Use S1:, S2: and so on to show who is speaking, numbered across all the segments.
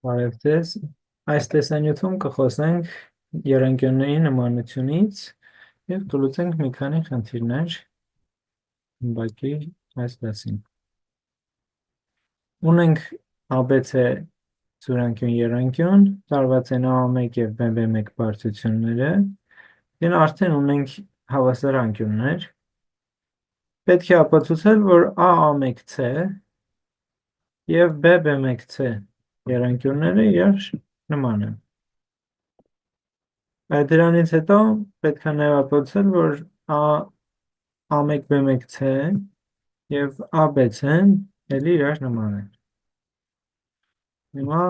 S1: Բարև ձեզ։ Այս տեսանյութում կխոսենք եռանկյունների նմանությունից և կլուծենք մի քանի խնդիրներ բակի այս դասին։ Ունենք ABC ծուրանկյուն եռանկյուն, տարված են A1 և BB1 բարձրությունները, և արդեն ունենք հավասար անկյուններ։ Պետք է ապացուցել, որ A1C և BB1C եռանկյունները իրար նման են։ Դրանից հետո պետք է նաև ապացուցել, որ A1B1C և ABC-ն էլի իրար նման են։ Հիմա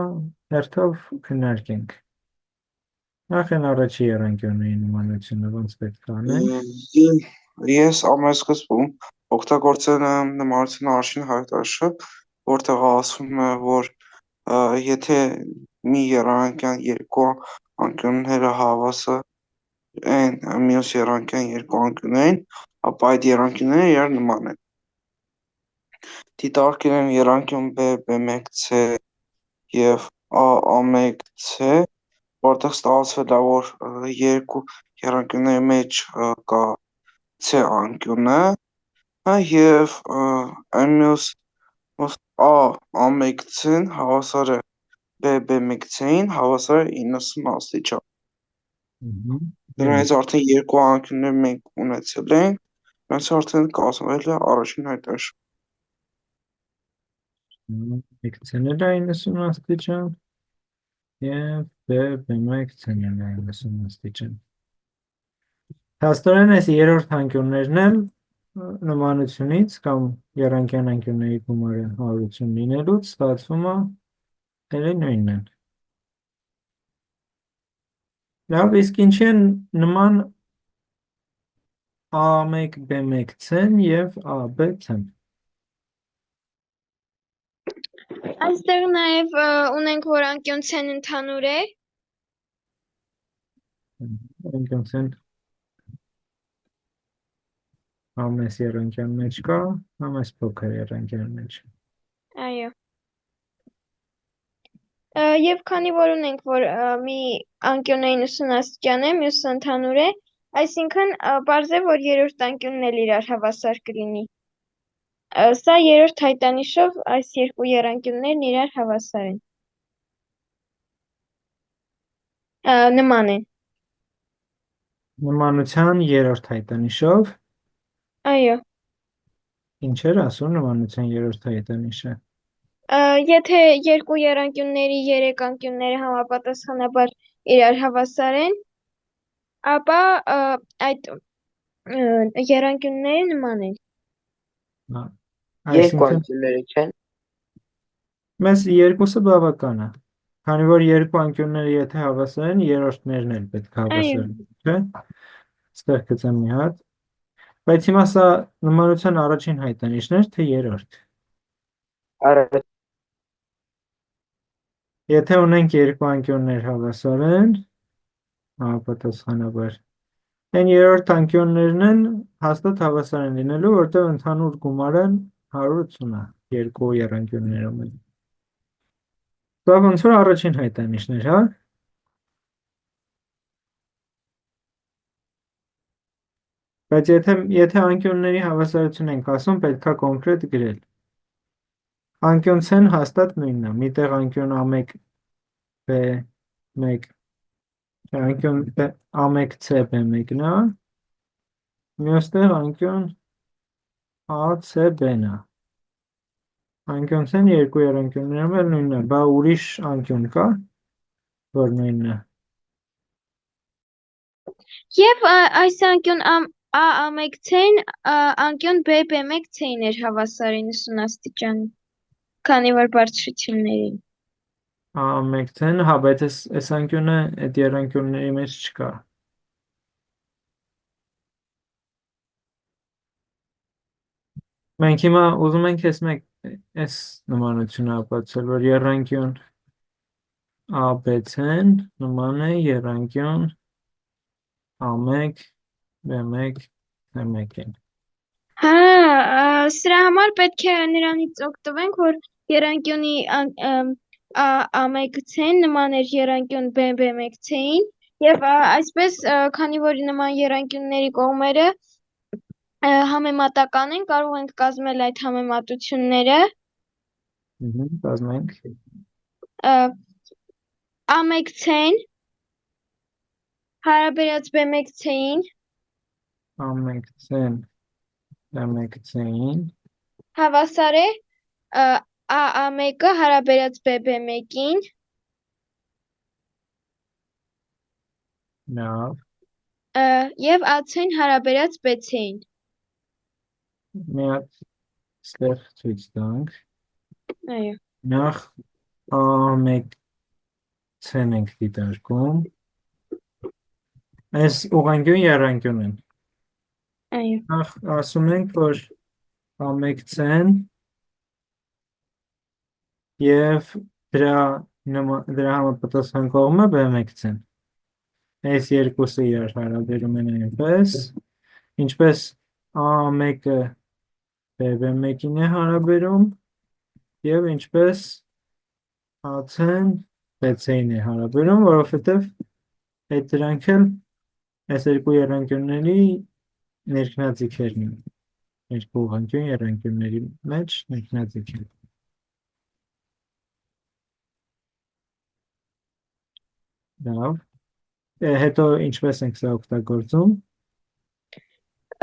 S1: հերթով քննարկենք։ Նախ են առաջի եռանկյունների նմանությունը, ոնց պետք է անենք։
S2: Ես ամենասկզբում օգտագործել եմ նմանության առաջին հայտարարը, որտեղ ասվում է, որ եթե մի եռանկյան երկու անկյունները հավասար են մյուս եռանկյան երկու անկյուններին, ապա այդ եռանկյունները իրար նման են։ Դիտարկել եմ եռանկյուն BB1C և A1C, որտեղ ստացվել է, որ երկու եռանկյունների մեջ կա C անկյունը և այն մյուս A1C-ն հավասար է BB1C-ին հավասար է 90 աստիճան։ Դրանից արդեն երկու անկյուններ մենք ունեցել ենք, դրանից արդեն կազմվել է առաջին հայտարարը։
S1: B1C-ն էլ է 90 աստիճան և BB1C-ն էլ է 90 աստիճան։ Փաստորեն այս երրորդ անկյուններն էլ նմանությունից կամ եռանկյան անկյունների գումարը հարություն լինելուց ստացվում է էլի նույնն են։ Լավ, իսկ ինչի են նման A1B1C-ն և ABC-ն։
S3: Այստեղ նաև ունենք, որ անկյուն C-ն ընդհանուր է։
S1: Անկյուն C-ն ամես եռանկյան մեջ կա, ամես փոքր եռանկյան մեջ։
S3: Այո։ Եվ քանի որ ունենք, որ մի անկյունը 90 աստիճան է, մյուսը ընդհանուր է, այսինքն պարզ է, որ երրորդ անկյունն էլ իրար հավասար կլինի։ Սա երրորդ հայտանիշով այս երկու եռանկյուններն իրար հավասար են։ Նման են։
S1: Նմանության երրորդ հայտանիշով։
S3: Այո։
S1: Ինչ էր ասում նմանության երրորդ հայտանիշը։
S3: Եթե երկու եռանկյունների երեք անկյունները համապատասխանաբար իրար հավասար են, ապա այդ եռանկյունները նման են։
S4: Երկու անկյունները չեն։
S1: Մեզ երկուսը բավական է։ Քանի որ երկու անկյունները եթե հավասար են, երրորդներն էլ պետք է հավասար են, չէ՞։ Ստեղ գծեմ մի հատ։ Բայց հիմա սա նմանության առաջին հայտանիշն էր, թե երրորդ։ Եթե ունենք երկու անկյուններ հավասար են, համապատասխանաբար, այն երրորդ անկյուններն են հաստատ հավասար են լինելու, որտեղ ընդհանուր գումարը 180 է երկու եռանկյուններում։ Դա ոնց որ առաջին հայտանիշն էր, հա։ Բայց եթե անկյունների հավասարություն ենք ասում, պետք է կոնկրետ գրել։ Անկյուն C-ն հաստատ նույնն է, միտեղ անկյուն A1 B1 անկյուն A1C B1-ն է, մյուստեղ անկյուն AC B-ն է։ Անկյուն C-ն երկու եռանկյուններում էլ նույնն է, բա ուրիշ անկյուն կա, որ նույնն է։
S3: Եվ այս անկյուն A1C-ն անկյուն BB1C-ին էր հավասար 90 աստիճան, քանի որ բարձրություններին։
S1: A1C-ն, հա, բայց այս անկյունը այդ եռանկյունների մեջ չկա։ Մենք հիմա ուզում ենք այս նմանությունը ապացուցել, որ եռանկյուն ABC-ն նման է եռանկյուն A1 B1 C1-ին։
S3: Հա, սրա համար պետք է նրանից օգտվենք, որ եռանկյունի A1C-ն նման էր եռանկյուն B1C-ին եւ այսպես քանի որ նման եռանկյունների կողմերը համեմատական են, կարող ենք կազմել այդ համեմատությունները
S1: Կազմենք
S3: A1C-ն հարաբերած B1C-ին
S1: A1C-ն B1C-ին
S3: հավասար է A1-ը հարաբերած B1-ին
S1: լավ
S3: եւ AC-ն հարաբերած B-ին։
S1: մի հատ ստեղ ցույց տանք
S3: Այո,
S1: նախ A1C-ն ենք դիտարկում այս ուղղանկյուն եռանկյուն են
S3: այո,
S1: նախ ասում ենք որ A1C-ն եւ դրա համապատասխան կողմը B1C-ն այս երկուսը իրար հարաբերում են այնպես ինչպես A1-ը B1-ին է հարաբերում եւ ինչպես AC-ն B-ին է հարաբերում որովհետեւ այդ դրանք էլ այս երկու եռանկյունների ներքնաձիգերն են երկու ուղղանկյուն եռանկյունների մեջ ներքնաձիգ են լավ հետո ինչպես ենք սա օգտագործում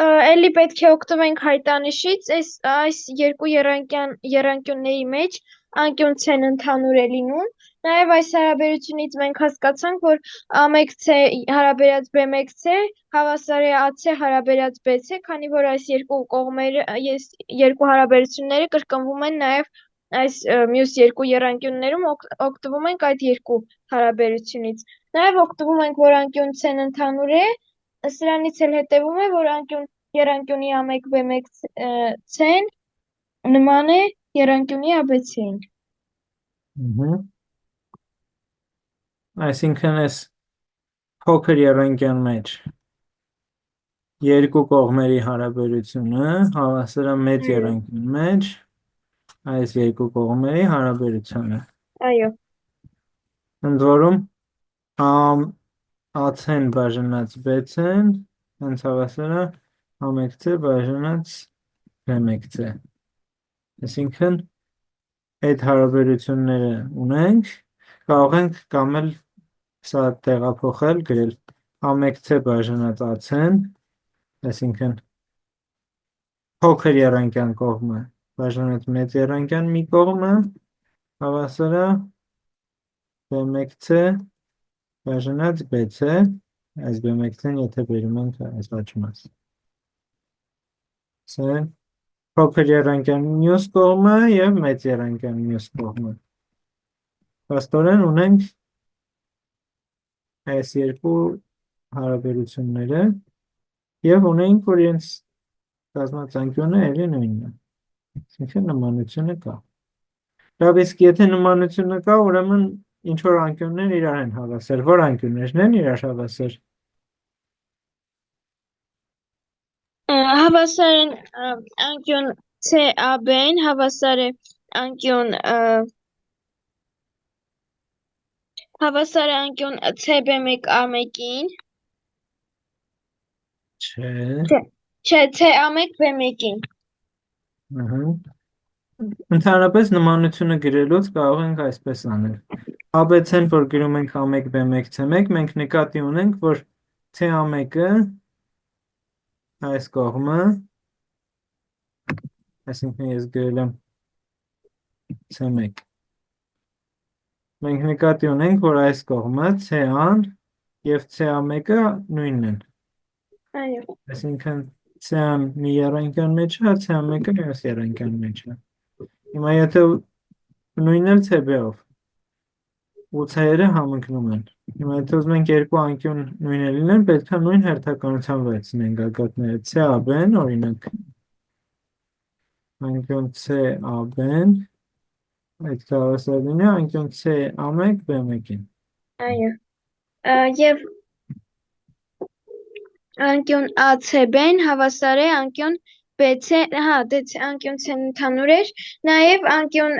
S3: Էլի պետք է օգտվենք հայտանիշից, այս երկու եռանկյունների մեջ անկյուն C-ն ընդհանուր է լինում, նաև այս հարաբերությունից մենք հասկացանք, որ A1C հարաբերած B1C հավասար է AC հարաբերած BC, քանի որ այս երկու հարաբերությունները կրկնվում են նաև այս մյուս երկու եռանկյուններում օգտվում ենք այդ երկու հարաբերությունից, նաև օգտվում ենք, որ անկյուն C-ն ընդհանուր է, սրանից էլ հետևում է, որ եռանկյունի A1 B1C-ն նման է եռանկյունի ABC-ին։
S1: Այսինքն այս փոքր եռանկյան մեջ երկու կողմերի հարաբերությունը հավասար է մեծ եռանկյուն մեջ այս երկու կողմերի հարաբերությունը
S3: Այո,
S1: ընդ որում AC-ն բաժանած B-ն հենց հավասար է A1C բաժանած B1C այսինքն այդ հարաբերությունները ունենք կարող ենք կամ էլ սա տեղափոխել գրել A1C բաժանած AC-ն այսինքն փոքր եռանկյան կողմը բաժանած մեծ եռանկյան մի կողմը հավասար է B1C բաժանած BC այս B1C-ն եթե բերում ենք այս աճմաս սա փոքր եռանկյան մյուս կողմը եւ մեծ եռանկյան մյուս կողմը փաստորեն ունենք այս երկու հարաբերությունները եւ ունենք որ իրենց կազմած անկյունը էլի նույնն է այսինքն նմանությունը կա լավ իսկ եթե նմանությունը կա ուրեմն ինչ որ անկյուններ իրար են հավասար որ անկյուններն են իրար հավասար
S3: հավասար են անկյուն CAB-ն, հավասար է անկյուն CB1A1-ին չէ CA1 B1-ին
S1: Ընդհանրապես նմանությունը գրելուց կարող ենք այսպես անել ABC-ն որ գրում ենք A1 B1 C1 մենք նկատի ունենք որ CA1-ը այս կողմը այսինքն ես գրել եմ C1 մենք նկատի ունենք որ այս կողմը C-ան եւ CA1-ը նույնն են
S3: այո
S1: այսինքն C-ան մի եռանկյան մեջ է CA1-ը մյուս եռանկյան մեջ է հիմա եթե նույնն էլ CB-ով ու C-երը համընկնում են հիմա եթե ուզում ենք երկու անկյուն նույնը լինեն պետք է նույն հերթականությամբ վերցնենք գագաթները CAB-ն օրինակ անկյուն CAB-ն այդ հավասար լինի անկյուն CA1 B1-ին
S3: այո եւ անկյուն ACB-ն հավասար է անկյուն BC, հա, դե անկյուն C-ն ընդհանուր էր, նաև անկյուն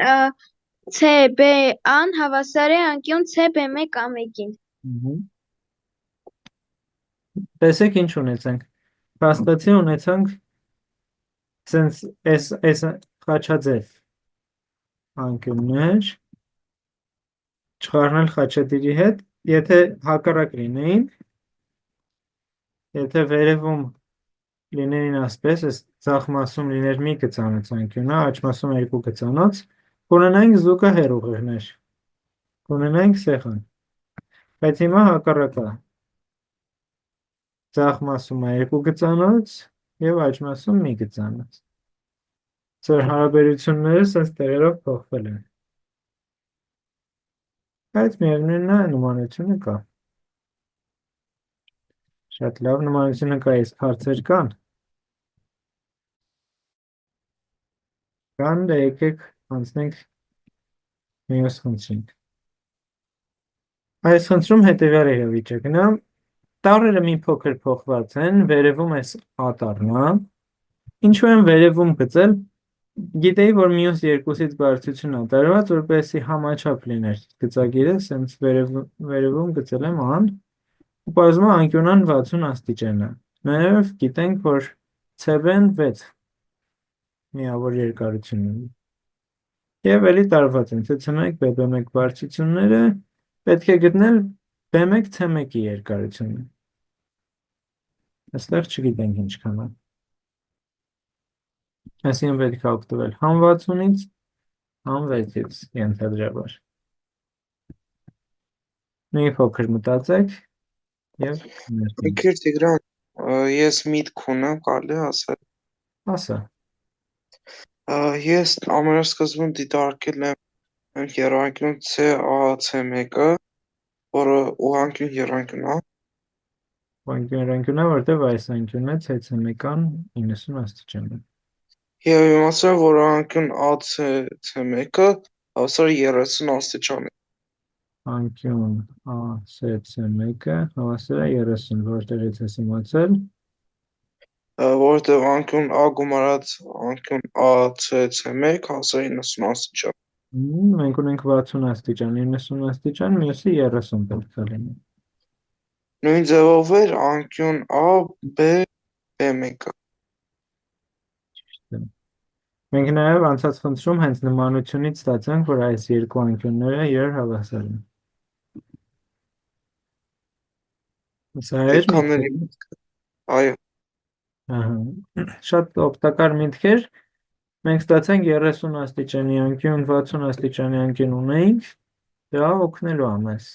S3: CB-ան հավասար է անկյուն CB1 A1-ին։
S1: Տեսեք ինչ ունեցանք։ Փաստացի ունեցանք սենց այս խաչաձև անկյուններ չխառնել խաչատիրի հետ, եթե հակառակ լինեին, եթե վերևում լինեին ասպես, այս ձախ մասում լիներ մի գծանոց անկյունը, աջ մասում երկու գծանոց, կունենայինք զուգահեռ ուղիղներ, կունենայինք սեղան, բայց հիմա հակառակա, ձախ մասում է երկու գծանոց և աջ մասում մի գծանոց, ծեր հարաբերությունները սենց տեղերով փոխվել են, բայց միևնույնն է նմանությունը կա, շատ լավ նմանությունը կա, իսկ հարցեր կան, կան դե եկեք անցնենք մյուս խնդրին։ Այս խնդրում հետևյալ իրավիճակն է, տառերը մի փոքր փոխված են, վերևում էս ատառն է, ինչու եմ վերևում գծել, գիտեի, որ մյուս երկուսից բարձրություն է տարված, որպեսզի համաչափ լիներ գծագիրը, սենց վերևում գծել եմ ան, ու պարզվում է անկյունան 60 աստիճան է, նաև գիտենք, որ CB-ն 6 միավոր երկարություն ունի։ Եվ էլի տարված են CC1, BB1 բարձրությունները, պետք է գտնել B1, C1-ի երկարությունը։ Այստեղ չգիտենք ինչքան է։ Այսինքն պետք է օգտվել համ 60-ից, համ 6-ից ենթադրաբար։ Մի փոքր մտածեք և ներդրեք։
S2: Ինքեր Տիգրան, ես միտք ունեմ, կարելի է ասել։
S1: Ասա։
S2: Ես ամենասկզբում դիտարկել եմ եռանկյուն CAC1-ը, որը ուղղանկյուն եռանկյուն է,
S1: Անկյունը, որտև այս անկյունը CC1-ան 90 աստիճան է։
S2: և իմացել եմ, որ անկյուն AC-C1-ը հավասար է 30 աստիճանի։
S1: Անկյուն AC-C1-ը հավասար է 30, որտեղից ես իմացել։
S2: Որովհետև անկյուն A գումարած անկյուն AC-C1 հավասար է 90 աստիճան։
S1: Մենք ունենք 60 աստիճան, 90 աստիճան, մյուսը 30 պետք է լինի։
S2: Նույն ձևով էր անկյուն AB B1-ը։
S1: Մենք նաև անցած խնդրում հենց նմանությունից ստացանք, որ այս երկու անկյունները իրար հավասար են։ Սա էր
S2: Դեպքանների միտքը։ Այո,
S1: Ահա, շատ օգտակար միտք էր։ Մենք ստացանք 30 աստիճանի անկյուն, 60 աստիճանի անկյուն ունեինք, դա օգնելու է մեզ։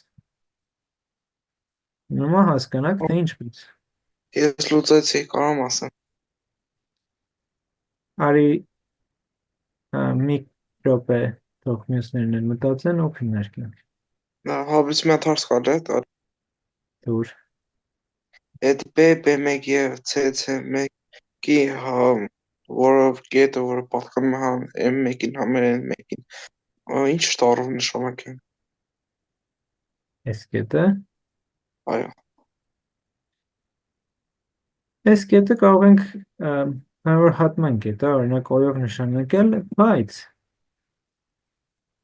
S1: Նոմա հասկանաք, թե ինչպես։
S2: ես լուծեցի, կարող եմ ասեմ։
S1: Արի մի րոպե թող մյուսներն էլ մտածեն ու քննարկենք։
S2: Հաբից մի հատ հարց կարելի է տալ։
S1: Դուր։
S2: Այդ B1 և CC1-ի որով կետը, որը պատկանում է համ M1-ին, համ N1-ին, ինչ տառով նշանակեն։
S1: Այս կետը։
S2: Այո,
S1: Այս կետը կարող ենք որ հատման կետ է, օրինակ օյով նշանակել, բայց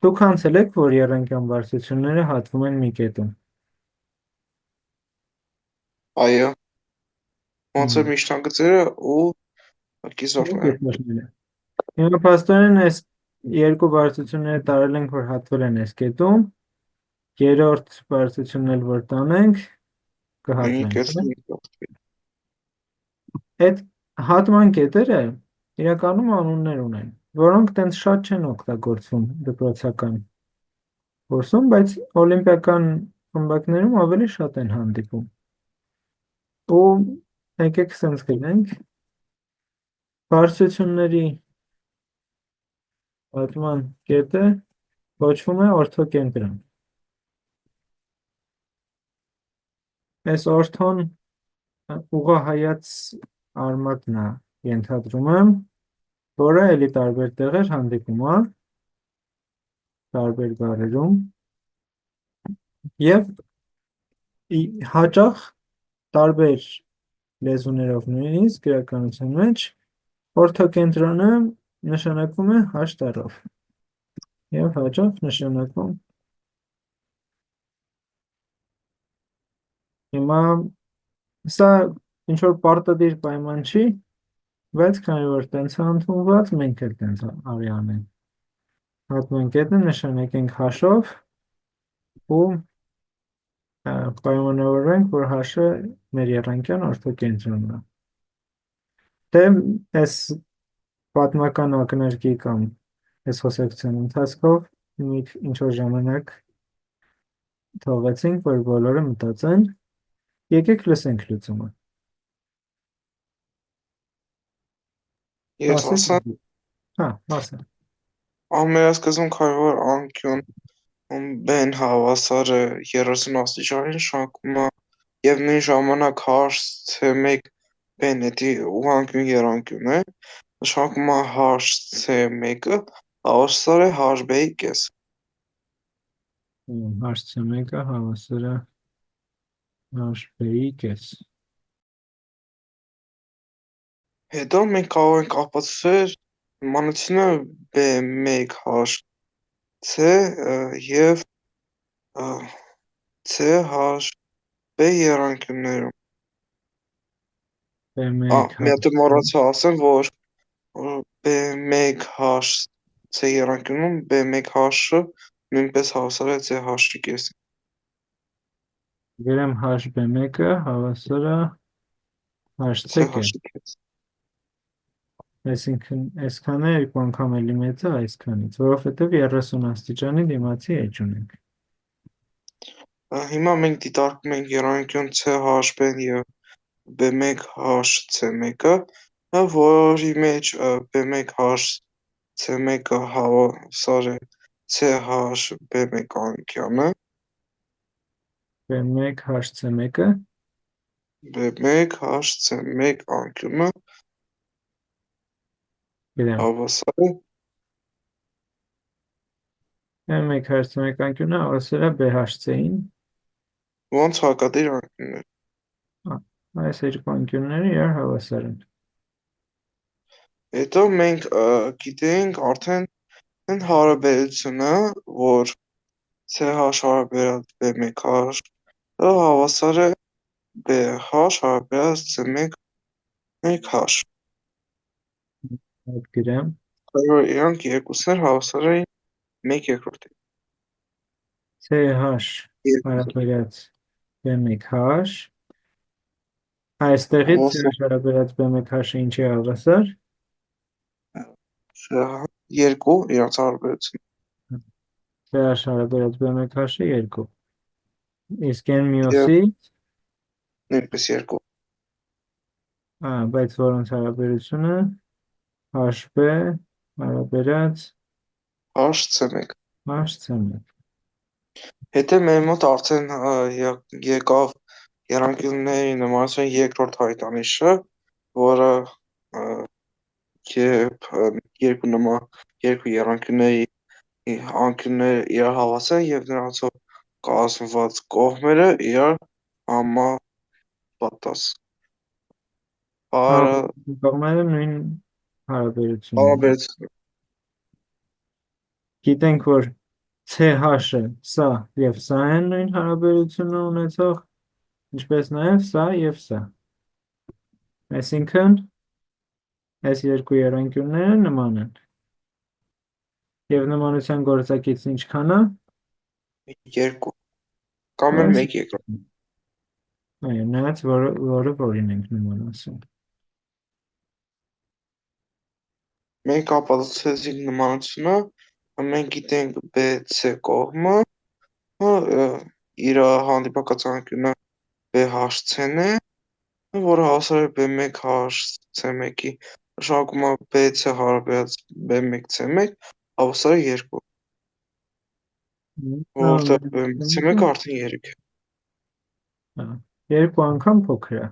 S1: դուք անցել եք, որ եռանկյան բարձրությունները հատվում են մի կետում։
S2: այո, ոնց է միջնագծերը ու կիսորդները։
S1: Կիսորդները։ Հիմա փաստորեն այս երկու բարձրությունները տարել ենք, որ հատվել են այս կետում, երրորդ բարձրությունն էլ որ տանենք, կհատվենք։ Այդ հատման կետերը իրականում անուններ ունեն, որոնք տենց շատ չեն օգտագործվում դպրոցական կուրսում, բայց օլիմպիական խմբակներում ավելի շատ են հանդիպում։ Ու եկեք սենց գնենք, բարձրությունների հատման կետը կոչվում է օրթոկենտրոն։ Այս օրթոն ուղղահայաց արմատն է ենթադրում եմ, որը էլի տարբեր տեղեր հանդիպում է, տարբեր բառերում, և հաճախ տարբեր լեզուներով նույնիսկ գրականության մեջ օրթոկենտրոնը նշանակվում է հաշտարով։ Եվ հաճախ նշանակում։ Հիմա սա ինչ որ պարտադիր պայման չի, բայց քանի որ տենց է ընդունված, մենք էլ տենց արի անենք։ Հատման կետը նշանակենք հաշով ու պայմանավորենք, որ հաշը մեր եռանկյան օրթոկենտրոնն է։ Դե այս պատմական ակնարկի կամ այս խոսակցության ընթացքով ինչ որ ժամանակ թողեցինք, որ բոլորը մտածեն, եկեք լսենք լուծումը։
S2: Ես
S1: Ասեք,
S2: ասեմ,
S1: հա, ասեք։
S2: ամենասկզբում կարևոր անկյուն բեն հավասար է 30 աստիճանի նշանակում է եւ նույն ժամանակ հաշ C1 բեն էդի ուղղանկյուն երանկյուն է նշանակում է հաշ C1-ը հավասար է հաշ B-ի կես։
S1: Հաշտցը մեկը հավասար է հաշ-B-ի կես։
S2: Հետո մենք կարող ենք ապացուցել նմանությունը B1 հաշ C եւ C հաշ B երանկյուններում։
S1: B1
S2: Մի հատ
S1: հաշտցը
S2: մոռացա ասեմ, որ B1 հաշ C երանկյունում B1 հաշը նույնպես հավասար է C հաշի կեսին։
S1: գրեմ հաշ-B1-ը հավասար է հաշտցը
S2: C
S1: կես։
S2: հաշի կես։
S1: Այսինքն այսքանը երկու անգամ էլի մեծ է այսքանից, որովհետև 30 աստիճանի դիմացի էջ ունենք։
S2: Հիմա մենք դիտարկում ենք երանկյուն C հաշ B-ն եւ B1 հաշ C1-ը, որի մեջ B1 հաշ C1-ը հավասար է C հաշ B1 անկյանը,
S1: B1 հաշտցը
S2: B1 հաշ C1 անկյունը
S1: գրեմ
S2: հավասար է
S1: B1 հաշտցը անկյունը հավասար է B հաշտցեին։
S2: ոնց հակադիր անկյուններ։
S1: Այս երկու անկյունները իրար հավասար են։
S2: Հետո մենք գիտենք արդեն այն հարաբերությունը, որ C հաշ հարաբերած B1 հաշ հավասար է B հաշ հարաբերած C1 հաշ։
S1: Այդ գրեմ
S2: Որ իրանք երկուսն էլ հավասար էին 1/2-ի։
S1: C հաշ հարաբերած B1 հաշ այստեղից C հաշ հարաբերած B1 հաշը ինչի է հավասար։
S2: 2 իրանց հարաբերությունը։
S1: C հաշ հարաբերած B1 հաշը 2։ Իսկ այն մյուսի,
S2: Նույնպես 2։
S1: բայց որոնց հարաբերությունը HB հարաբերած
S2: Հաշ C1։
S1: HC1։
S2: Հետո մեր մոտ արդեն եկավ երանգյունների նմանության երկրորդ հայտանիշը, որը երբ երկու երանգյունների անկյունները իրար հավասան եւ նրանցով կազմված կողմերը իրար համապատասխան։
S1: Կողմերը նույն հարաբերությունն են։
S2: Հարաբերություն։
S1: Գիտենք, որ CH-ը սա եւ սա են նույն հարաբերությունը ունեցող, ինչպես նաեւ սա եւ սա։ Այսինքն այս երկու երանգյունները նման են։ Եվ նմանության գործակիցն ինչքան է։
S2: 2 կամ էլ 1 երկրորդ։
S1: Այո, նայած որը որին ենք նման ասում։
S2: Մենք ապացուցեցինք նմանությունը, մենք գիտենք BC կողմը, իր հանդիպակաց անկյունը BHC-ն է, որը հավասար է B1 HC1-ի, նշանակում է BC հարաբերած B1 C1 հավասար է 2, որովհետև B1 C1-ը արդեն 3 է։
S1: Երկու անգամ փոքր է։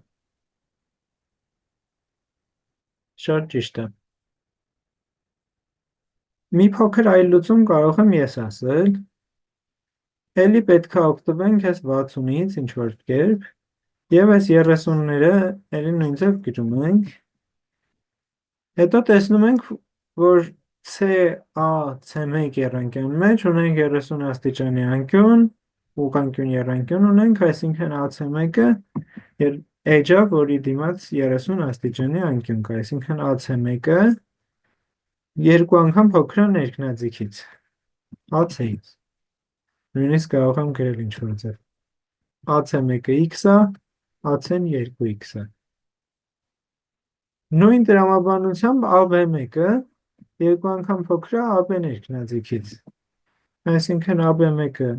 S1: Շատ ճիշտ է։ Մի փոքր այլ լուծում կարող եմ ես ասել։ Էլի պետք է օգտվենք այս 60-ից ինչ-որ կերպ եւ այս 30-ները էլի նույն ձև գրում ենք։ Հետո տեսնում ենք, որ C1 եռանկյուն մեջ ունենք 30 աստիճանի անկյուն, ուղղանկյուն եռանկյուն ունենք, այսինքն AC1-ը edge-ը, որի դիմաց 30 աստիճանի անկյուն կա, այսինքն AC1-ը երկու անգամ փոքր է ներքնաձիգից, AC-ից։ Նույնիսկ կարող եմ գրել ինչ-որ ձև։ AC1-ը x-ը, AC-ն 2x-ը։ Նույն տրամաբանությամբ AB1-ը երկու անգամ փոքր է AB ներքնաձիգից, այսինքն AB1-ը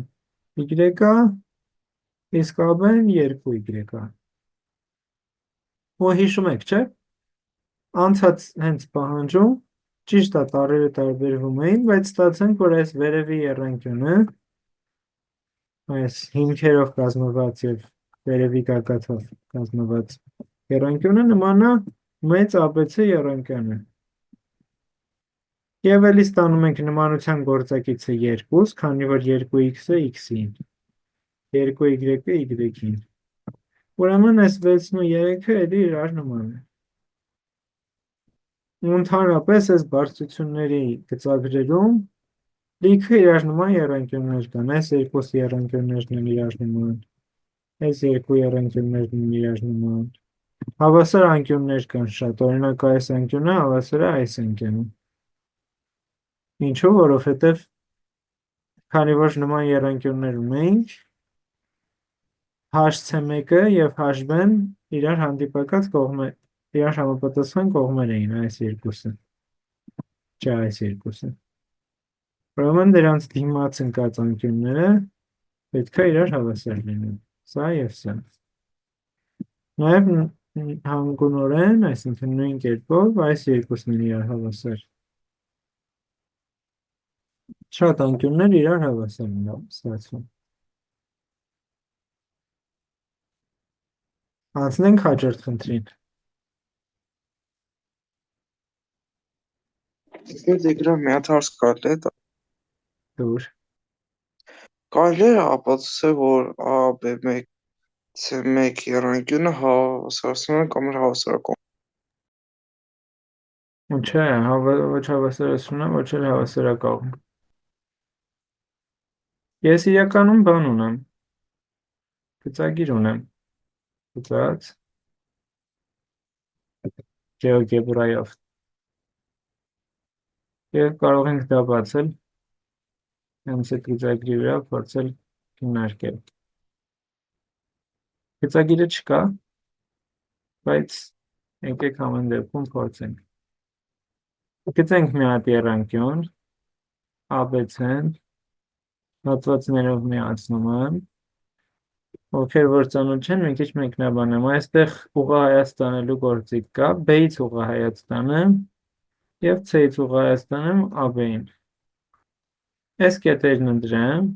S1: y-ը, իսկ AB-ն 2y-ը։ Ու հիշում եք, չէ՞, անցած հենց պահանջում ճիշտ է տառերը տարբերվում էին, բայց ստացանք, որ այս վերևի եռանկյունը, այս հիմքերով կազմված եւ վերևի կակաթով կազմված եռանկյունը նման է մեծ ABC եռանկյունը։ Եվ էլի ստանում ենք նմանության գործակիցը 2, քանի որ 2x-ը x-ին, 2y-ը y-ին։ Ուրեմն այս 6-ն ու 3-ը էլի իրար նման է։ Ու ընդհանրապես այս բարձրությունների գծագրերում լիքը իրար նման եռանկյուններ կան, այս երկու եռանկյուններն են իրար նման, այս երկու եռանկյուններն են իրար նման։ Հավասար անկյուններ կան շատ, օրինակ այս անկյունը հավասար է այս անկյունին։ Ինչու՞, որովհետև քանի որ նման եռանկյուններ ունենք, HC1-ը եւ HB-ն իրար հանդիպակաց կողմեր, իրար համապատասխան կողմեր էին այս երկուսը, չէ այս երկուսը։ Ուրեմն դրանց դիմաց ընկած անկյունները պետք է իրար հավասար լինեն, սա եւ սա։ Նաեւ հանգունորեն, այսինքն նույն կերպով այս երկուսն են իրար հավասար։ Շատ անկյուններ իրար հավասար են ստացվում։ Անցնենք հաջորդ խնդրին։
S2: Դեգրամ մի հատ հարց կարելի է տալ։
S1: Դուր։
S2: Կարելի է ապացուցել, որ AB1 C1 եռանկյունը հավասարացնում են կամ հավասարակողմ։
S1: Չէ, ոչ հավասարացումն է, ոչ էլ հավասարակողմ։ Ես իրականում բան ունեմ, գծագիր ունեմ, գծած GeoGebra-ով։ Եվ կարող ենք դա բացել, հենց այդ գծագրի վրա փորձել քննարկել։ Գծագիրը չկա, բայց եկեք ամեն դեպքում փորձենք։ Գծենք մի հատ եռանկյուն, ABC-ն, հատվածներով միացնում եմ, ովքեր որ ծանոթ չեն, մի քիչ մեկնաբանեմ, այստեղ ուղղահայաց տանելու գործիք կա, B-ից ուղղահայաց տանեմ և C-ից ուղղահայաց տանեմ AB-ին։ Այս կետերն ընտրեմ,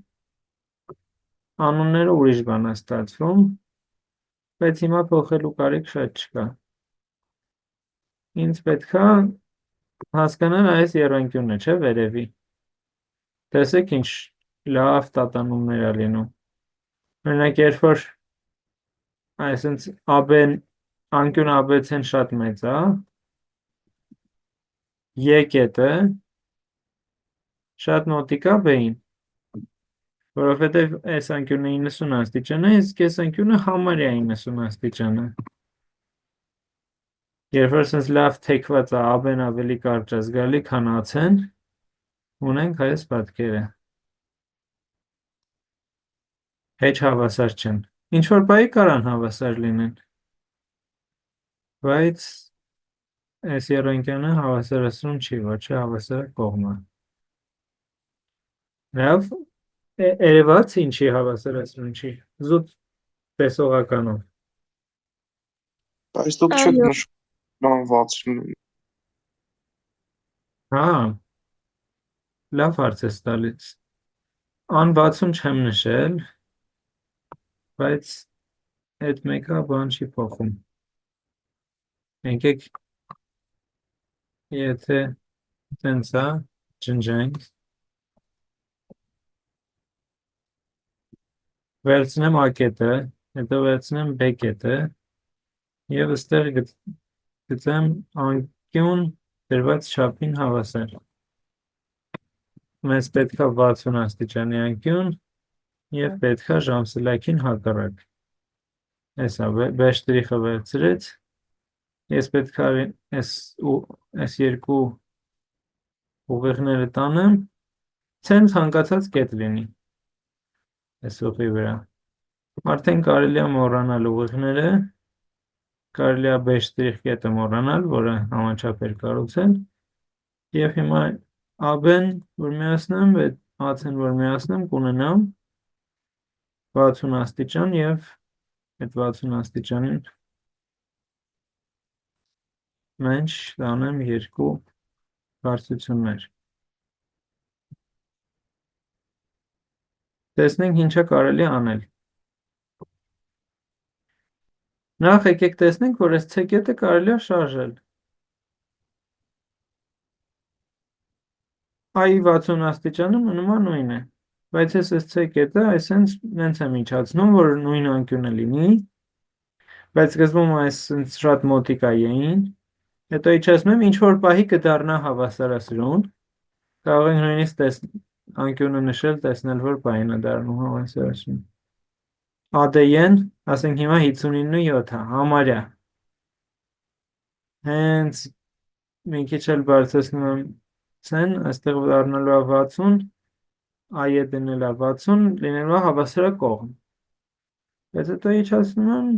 S1: անունները ուրիշ բան է ստացվում, բայց հիմա փոխելու կարիք շատ չկա։ Ինձ պետք է հասկանալ այս եռանկյունը, չէ, վերևի։ Տեսեք ինչ լավ տատանումներ է լինում։ Օրինակ, երբ որ այսինքն AB-ն, անկյուն ABC-ն շատ մեծ է, E կետը շատ մոտիկ է B-ին, որովհետև այս անկյունը 90 աստիճան է, իսկ այս անկյունը համարյա 90 աստիճան է։ Երբ որ սենց լավ թեքված է, AB-ն ավելի կարճ է զգալի, քան AC-ն, ունենք այս պատկերը։ Հեչ հավասար չեն։ Ինչ-որ բայի կարան հավասար լինեն, բայց այս եռանկյանը հավասարացնում չի, ոչ է հավասար կողմը։ Լավ, երևաց ինչի հավասարացնում չի, զուտ տեսողականով։
S2: Բայց դուք չեք նշում անվացում։
S1: Հա, լավ հարց ես տալիս։ Ան 60 չեմ նշել, բայց այդ մեկը բան չի փոխում։ Եկեք, եթե տենց է, ջնջենք, վերցնեմ A կետը, հետո վերցնեմ B կետը, և ստեղ գծեմ անկյուն դրված չափին հավասար։ մեզ պետք է 60 աստիճանի անկյուն եւ պետք է ժամսլակին հակառակ։ Հեսա B շտրիխը վերցրեց, ես պետք է այս երկու ուղիղները տանեմ, ցեն ցանկացած կետ լինի այս ուղի վրա։ Արդեն կարելի է մոռանալ ուղիղները, կարելի է B շտրիխ կետը մոռանալ, որը համաչափ էր կառուցել, եւ հիմա AB-ն որ միացնեմ, AC-ն որ միացնեմ, կունենամ 60 աստիճան եւ այդ 60 աստիճանին մենք տանեմ երկու բարձրություններ։ Տեսնենք ինչա կարելի անել։ Նախ եկեք տեսնենք, որ այս C կետը կարելի է շարժել։ I 60 աստիճանը մնում է նույնը, բայց ես այս C կետը այսենց նենց եմ իջացնում, որ նույն անկյունը լինի, բայց սկզբում այս շատ մոտիկ այն, հետո իջացնում եմ, ինչ-որ պահի կդառնա հավասարասրուն, կարող ենք նույնիսկ անկյունը նշել, տեսնել, որ պահին է դառնում հավասարասրուն։ AD-ն, ասենք հիմա 59.7 է, համարյա։ Հենց մի քիչ էլ բարձրացնում եմ ցեն, այստեղ դառնալու է 60, I-ը դնել է 60, լինելու է հավասարակողմ։ Բայց հետո իջացնում եմ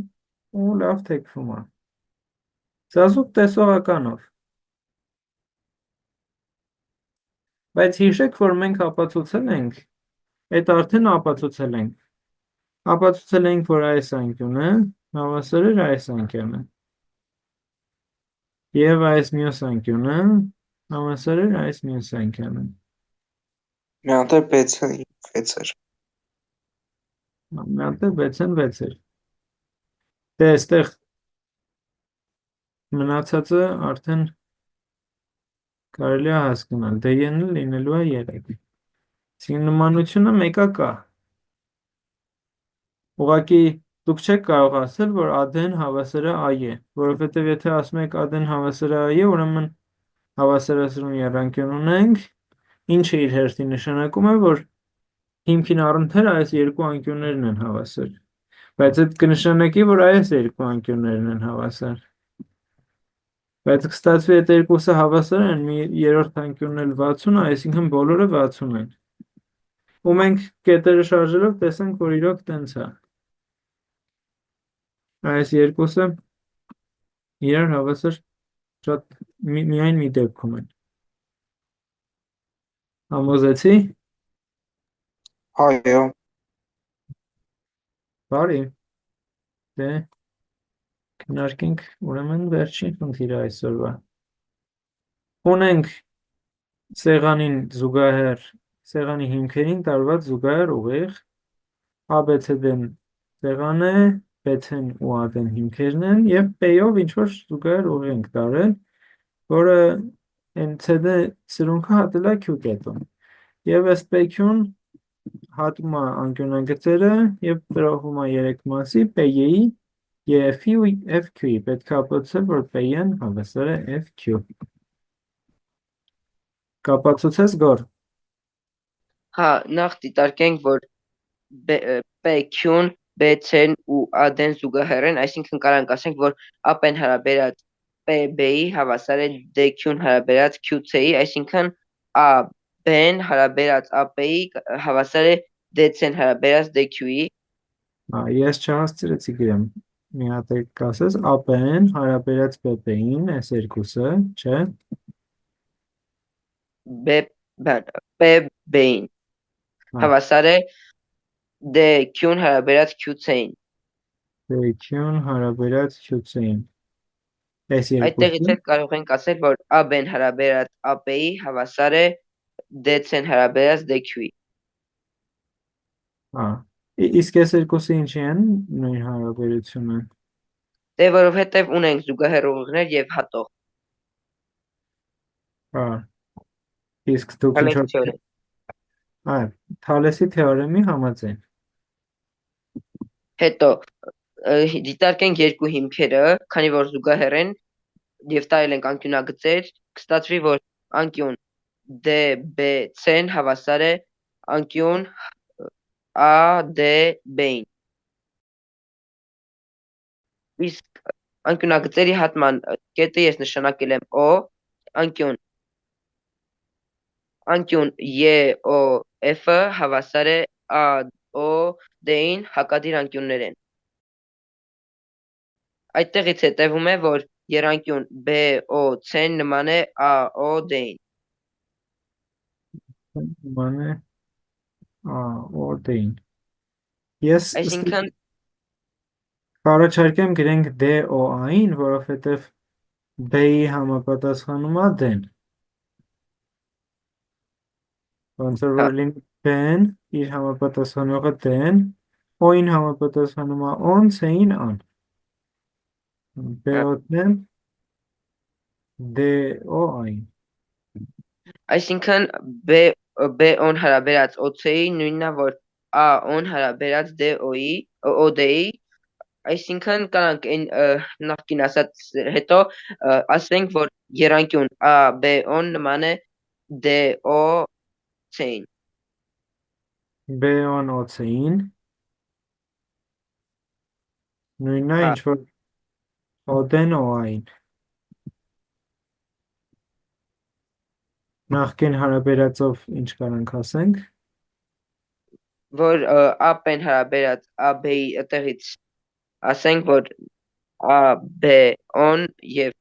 S1: ու լավ թեքվում է։ Ծազուկ տեսողականով։ Բայց հիշեք, որ մենք ապացուցել ենք, այդ արդեն ապացուցել ենք։ Ապացուցել ենք, որ այս անկյունը հավասար է այս անկյունը։ Եվ այս մյուս անկյունը հավասար է այս մյուս անկյունը։
S2: Մի հատ է 6-ը 6 էր։
S1: Մի հատ է 6-ն 6 էր։ Դե այստեղ մնացածը արդեն կարելի է հասկանալ։ D-ն լինելու է 3։ Իսկ նմանությունը մեկը կա։ Ուղղակի դուք չեք կարող ասել, որ AD-ն հավասար է I-ը, որովհետև եթե ասում եք AD-ն հավասար է I-ը, ուրեմն հավասարասրուն եռանկյուն ունենք, ինչը իր հերթին նշանակում է, որ հիմքին առընթեր այս երկու անկյուններն են հավասար։ Բայց այդ կնշանակի, որ այս երկու անկյուններն են հավասար։ Բայց կստացվի այդ երկուսը հավասար են, մի երրորդ անկյունն էլ 60 է, այսինքն բոլորը 60 են։ Ու մենք կետերը շարժելով տեսանք, որ իրոք տենց է։ Այս երկուսը իրար հավասար շատ միայն մի դեպքում են։ Համոզեցի։
S2: Այո,
S1: Բարի։ Դե քննարկենք ուրեմն վերջին խնդիրը այսօրվա։ Ունենք սեղանին զուգահեռ, սեղանի հիմքերին տարված զուգահեռ ուղիղ, ABCD-ն սեղան է, BC-ն ու AD-ն հիմքերն են եւ P-ով ինչ որ զուգահեռ ուղիղ ենք տարել, որը CD սրունքը հատել է Q կետում։ Եվ այս PQ-ն հատում է անկյունագծերը եւ տրոհում է 3 մասի PE, EF-ի ու FQ-ի։ Պետք է ապացուցել, որ PN հավասար է FQ։ Կապացուցես գոր։
S4: Հա, նախ դիտարկենք, որ PQ-ն, BC-ն ու AD-ն զուգահեռ են, այսինքն կարող ենք ասենք, որ AP-ն հարաբերած PB-ի հավասար է DQ-ն հարաբերած QC-ի, այսինքն AB-ն հարաբերած AP-ի հավասար է DC-ն հարաբերած DQ-ի։
S1: Հա, ես չհասցրեցի գրեմ։ Մի հատ կասես AP-ն հարաբերած PP-ին, այս երկուսը, չէ՞։
S4: PB-ին հավասար է DQ-ն հարաբերած QC-ին։
S1: DQ-ն հարաբերած QC-ին։ Այս
S4: Այդտեղից
S1: երկուսը։
S4: էլ կարող ենք ասել, որ AB-ն հարաբերած AP-ի հավասար է DC-ն հարաբերած DQ-ի։
S1: Հա։ Իսկ այս երկուսը ինչի են նույն հարաբերությունը։
S4: Դե որովհետև ունենք զուգահեռ ուղիղներ եւ հատող։
S1: Հա։ Իսկ դուք ինչ
S4: Թալեսի
S1: որ
S4: թեորեմ։
S1: Հա, Թալեսի թեորեմի համաձայն։
S4: Հետո դիտարկենք երկու հիմքերը, քանի որ զուգահեռ են եւ տարել ենք անկյունագծեր, կստացվի, որ անկյուն DBC-ն հավասար է անկյուն ADB-ին։ Իսկ անկյունագծերի հատման կետը ես նշանակել եմ O, անկյուն EOF-ը հավասար է AOD-ին հակադիր անկյուններ են։ Այդտեղից հետևում է, որ եռանկյուն BOC-ն նման է AOD-ին։
S1: Նման է AOD-ին։ Ես
S4: Այսինքն
S1: առաջարկեմ գրենք DOA-ին, որովհետև B-ի համապատասխանում է D-ն։ Ոնց որ լինի B-ն, իր համապատասխանողը D-ն, O-ին համապատասխանում է O-ն, C-ին A-ն։ BO-ն DOA-ին։
S4: այսինքն B-on հարաբերած OC-ի նույնն է, որ A-on հարաբերած OD-ի, այսինքն կանանք այն նախկին ասած հետո ասենք, որ եռանկյուն AB-on նման է DOC-ին։
S1: B-on OC-ին նույնն է, ինչ որ OD-ն OA-ին։ Նախկին հարաբերածով ինչ կարանք ասենք։
S4: Որ AP-ն հարաբերած AB-ի այդտեղից ասենք, որ AB-on եւ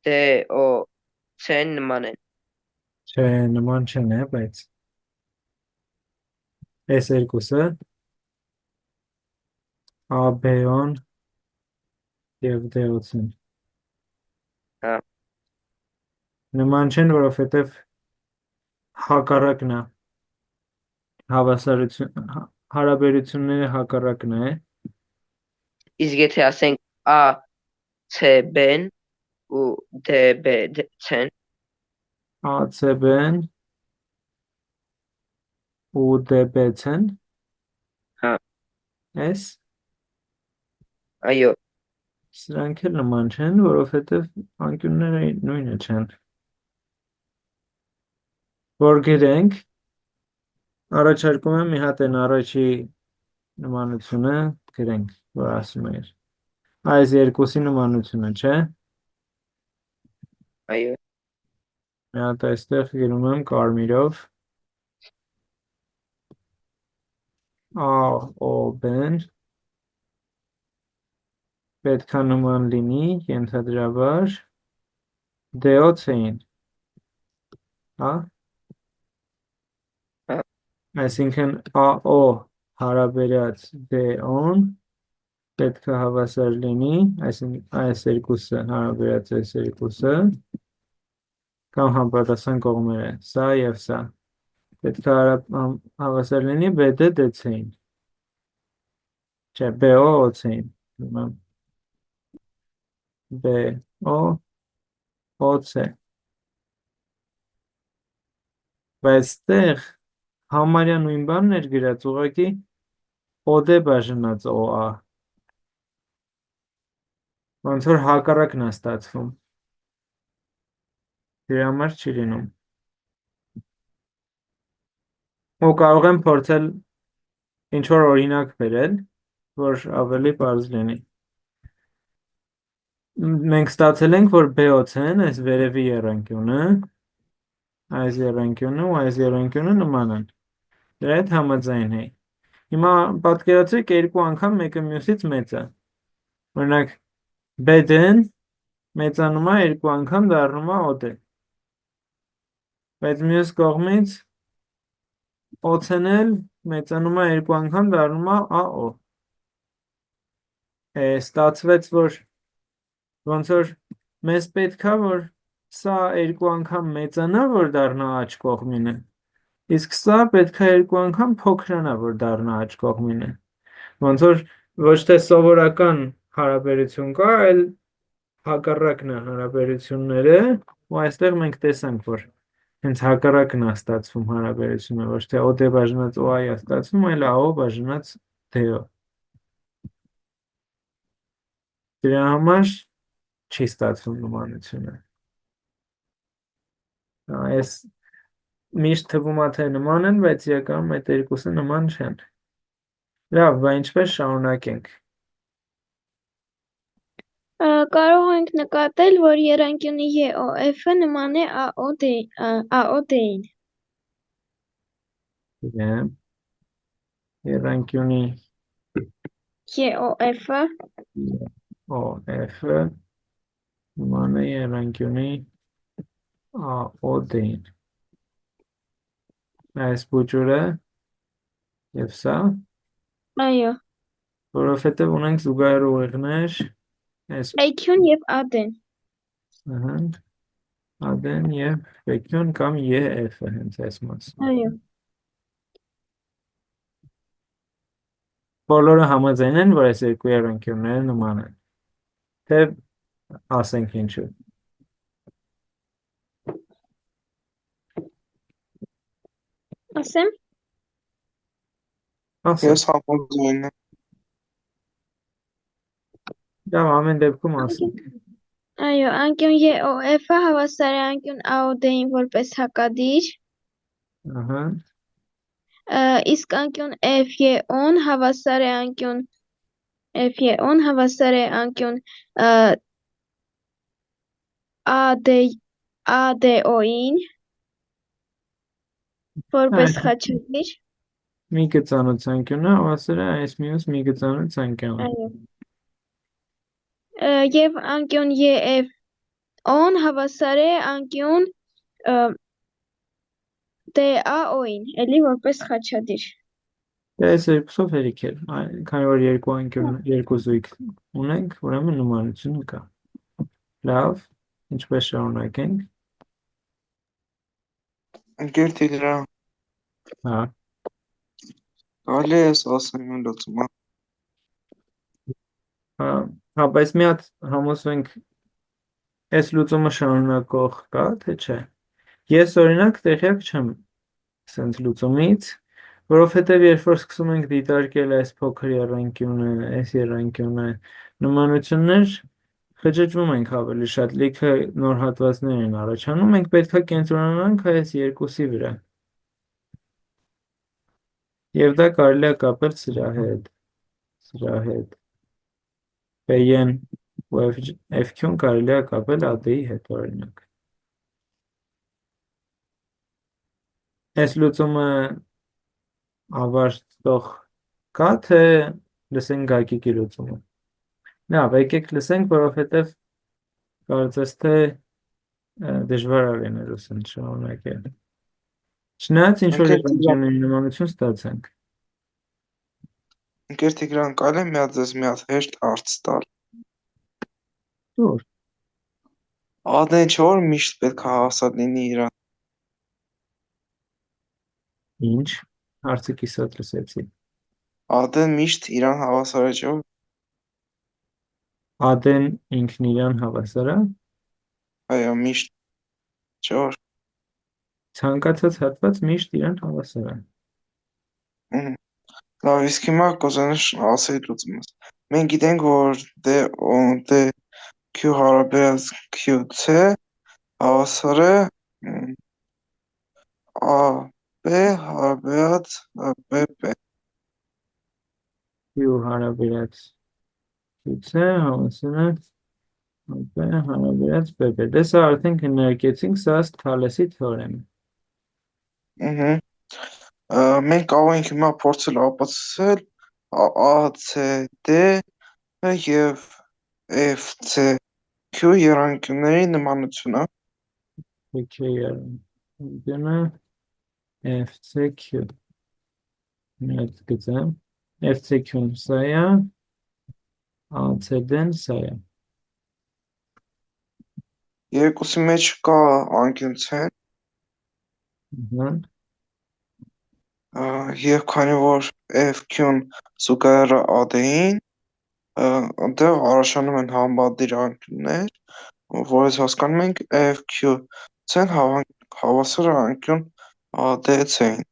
S4: DOC-ն նման են։
S1: Չէ, նման չեն է, բայց այս երկուսը AB-on և DO-ն
S4: Հա։
S1: նման չեն, որովհետև հակառակն է, հարաբերությունները հակառակն է։
S4: Իսկ եթե ասենք ACB-ն ու DBC-ն,
S1: ACB-ն ու DBC-ն,
S4: հա,
S1: այս
S4: այո,
S1: սրանք էլ նման չեն, որովհետև անկյունները նույնը չեն։ Որ գրենք, առաջարկում եմ մի հատ են առաջի նմանությունը գրենք, որ ասում էր։ Այս երկուսի նմանությունը, չէ։
S4: այո,
S1: Մի հատ այստեղ գրում եմ կարմիրով AOB-ն պետք է նման լինի ենթադրաբար DOC-ին, հա։
S4: հա,
S1: Այսինքն AO հարաբերած DO-ն պետք է հավասար լինի, այսինքն այս երկուսը հարաբերած այս երկուսը կամ համապատասխան կողմերը, սա և սա պետք է հավասար լինի BD DC-ին, չէ, BO OC-ին, BO OC, բայց տեղ համարյա նույն բանն էր գրած, ուղղակի OD բաժանած OA, ոնց որ հակառակն է ստացվում, դրա համար չի լինում։ Ու կարող եմ փորձել ինչ-որ օրինակ բերել, որ ավելի պարզ լինի։ Մենք ստացել ենք, որ BOC-ն, այս վերևի եռանկյունը, այս եռանկյունը ու այս եռանկյունը նման են։ Դրա հետ համաձայն է։ Հիմա պատկերացրեք երկու անգամ մեկը մյուսից մեծ է։ Օրինակ BD-ն մեծանում է երկու անգամ դառնում է OD։ Բայց մյուս կողմից OC-ն էլ մեծանում է երկու անգամ դառնում է AO։ Ստացվեց, որ ոնց որ մեզ պետք է, որ սա երկու անգամ մեծանա, որ դառնա աջ կողմինը, իսկ սա պետք է երկու անգամ փոքրանա, որ դառնա աջ կողմինը։ Ոնց որ ոչ թե սովորական հարաբերություն կա, այլ հակառակն է հարաբերությունները, ու այստեղ մենք տեսանք, որ հենց հակառակն է ստացվում հարաբերությունը, ոչ թե OD բաժանած OA-ի է ստացվում, այլ AO բաժանած DO։ Դրա համար չի ստացվում նմանությունը։ Այս Միշտ թվում է թե նման են, բայց իրականում այդ երկուսը նման չեն։ Լավ, բա ինչպես շարունակենք։
S3: Կարող ենք նկատել, որ եռանկյունի ԵՕF-ը նման է ԱՕԴ-ին։
S1: Դեմ եռանկյունի
S3: ԵՕF-ը
S1: OF-ը նման է եռանկյունի AOD-ին։ Այս բուջուրը եւ սա,
S3: Այո,
S1: որովհետեւ ունենք զուգահեռ ուղիղներ, այս
S3: AQ-ն եւ AD-ն։
S1: ըհը AD-ն եւ PQ-ն կամ EF-ը հենց այս մասը։
S3: Այո,
S1: Բոլորը համաձայն են, որ այս երկու եռանկյունները նման են։ Թե ասենք ինչու։
S3: ասեմ,
S1: Ասենք,
S2: Ես համոզում եմ։
S1: դա ամեն դեպքում ասենք։
S3: այո, անկյուն ԵՕF-ը հավասար է անկյուն AOD-ին որպես հակադիր,
S1: Ահա,
S3: իսկ անկյուն FEO-ն հավասար է անկյուն FEO-ն հավասար է անկյուն ADO-ին որպես խաչադիր։
S1: մի գծանոց անկյունը հավասար է այս մյուս մի գծանոց անկյունը։
S3: Այո։ Եվ անկյուն EF-on հավասար է անկյուն DAO-ին, էլի որպես խաչադիր։
S1: Դե այս երկուսով հերիք է, քանի որ երկու անկյուն, երկու զույգ ունենք, ուրեմն նմանությունը կա։ Լավ, ինչպես շարունակենք։
S2: Ընկեր Տիգրան,
S1: Հա,
S2: կարելի է ասեմ իմ լուծումը։
S1: հա, բայց մի հատ համոզվենք այս լուծումը շարունակող կա, թե չէ։ Ես օրինակ տեղյակ չեմ սենց լուծումից, որովհետև երբ որ սկսում ենք դիտարկել այս փոքր եռանկյունը, այս եռանկյունը, նմանություններ խճճվում ենք ավելի շատ, լիքը նոր հատվածներ են առաջանում, մենք պետք է կենտրոնանանք այս երկուսի վրա։ Եվ դա կարելի է կապել սրա հետ։ P-ն ու FQ-ն կարելի է կապել AD-ի հետ, օրինակ։ Այս լուծումը ավարտող կա, թե լսենք Գագիկի լուծումը։ Լավ, եկեք լսենք, որովհետև կարծես թե դժվար է լինելու սենց շարունակել։ Չնայած ինչ որ
S2: Ընկեր
S1: եռանկյունների նմանություն ստացանք։
S2: Ընկեր Տիգրան, կարելի է մի հատ ձեզ մի հատ հեշտ հարց տալ։
S1: Դուր,
S2: Ադեն չէ որ միշտ պետք է հավասար լինի իրան։
S1: ինչ, հարցը կիսատ լսեցի։
S2: Ադեն միշտ իրան հավասար է, չէ՞ որ։
S1: AD-ն ինքն իրան հավասար է,
S2: Այո, միշտ, չէ՞ որ։
S1: ցանկացած հատված միշտ իրան հավասար է։
S2: Ըհը։ Լավ, իսկ հիմա կուզենաս ասեի լուծումս։ Մենք գիտենք, որ D Q հարաբերած QC հավասար է AB հարաբերած BP։
S1: Q հարաբերած QC հավասար է AP հարաբերած BP։ Դե սա արդեն քննարկեցինք, սա Թալեսի թեորեմը։
S2: Ըհը։ Մենք կարող ենք հիմա փորձել ապացուցել ACD եւ FCQ եռանկյունների նմանությունը։
S1: PK եռանկյունը FCQ։ Մի հատ գծեմ։ FCQ-ն սա է, ACD-ն սա է։
S2: Երկուսի մեջ կա անկյուն C,
S1: Ահա,
S2: եւ քանի որ FQ-ն զուգահեռ է AD-ին, այնտեղ առաջանում են համբադիր անկյուններ, որից հասկանում ենք FQ-C-ն հավասար է անկյուն AD-C-ին,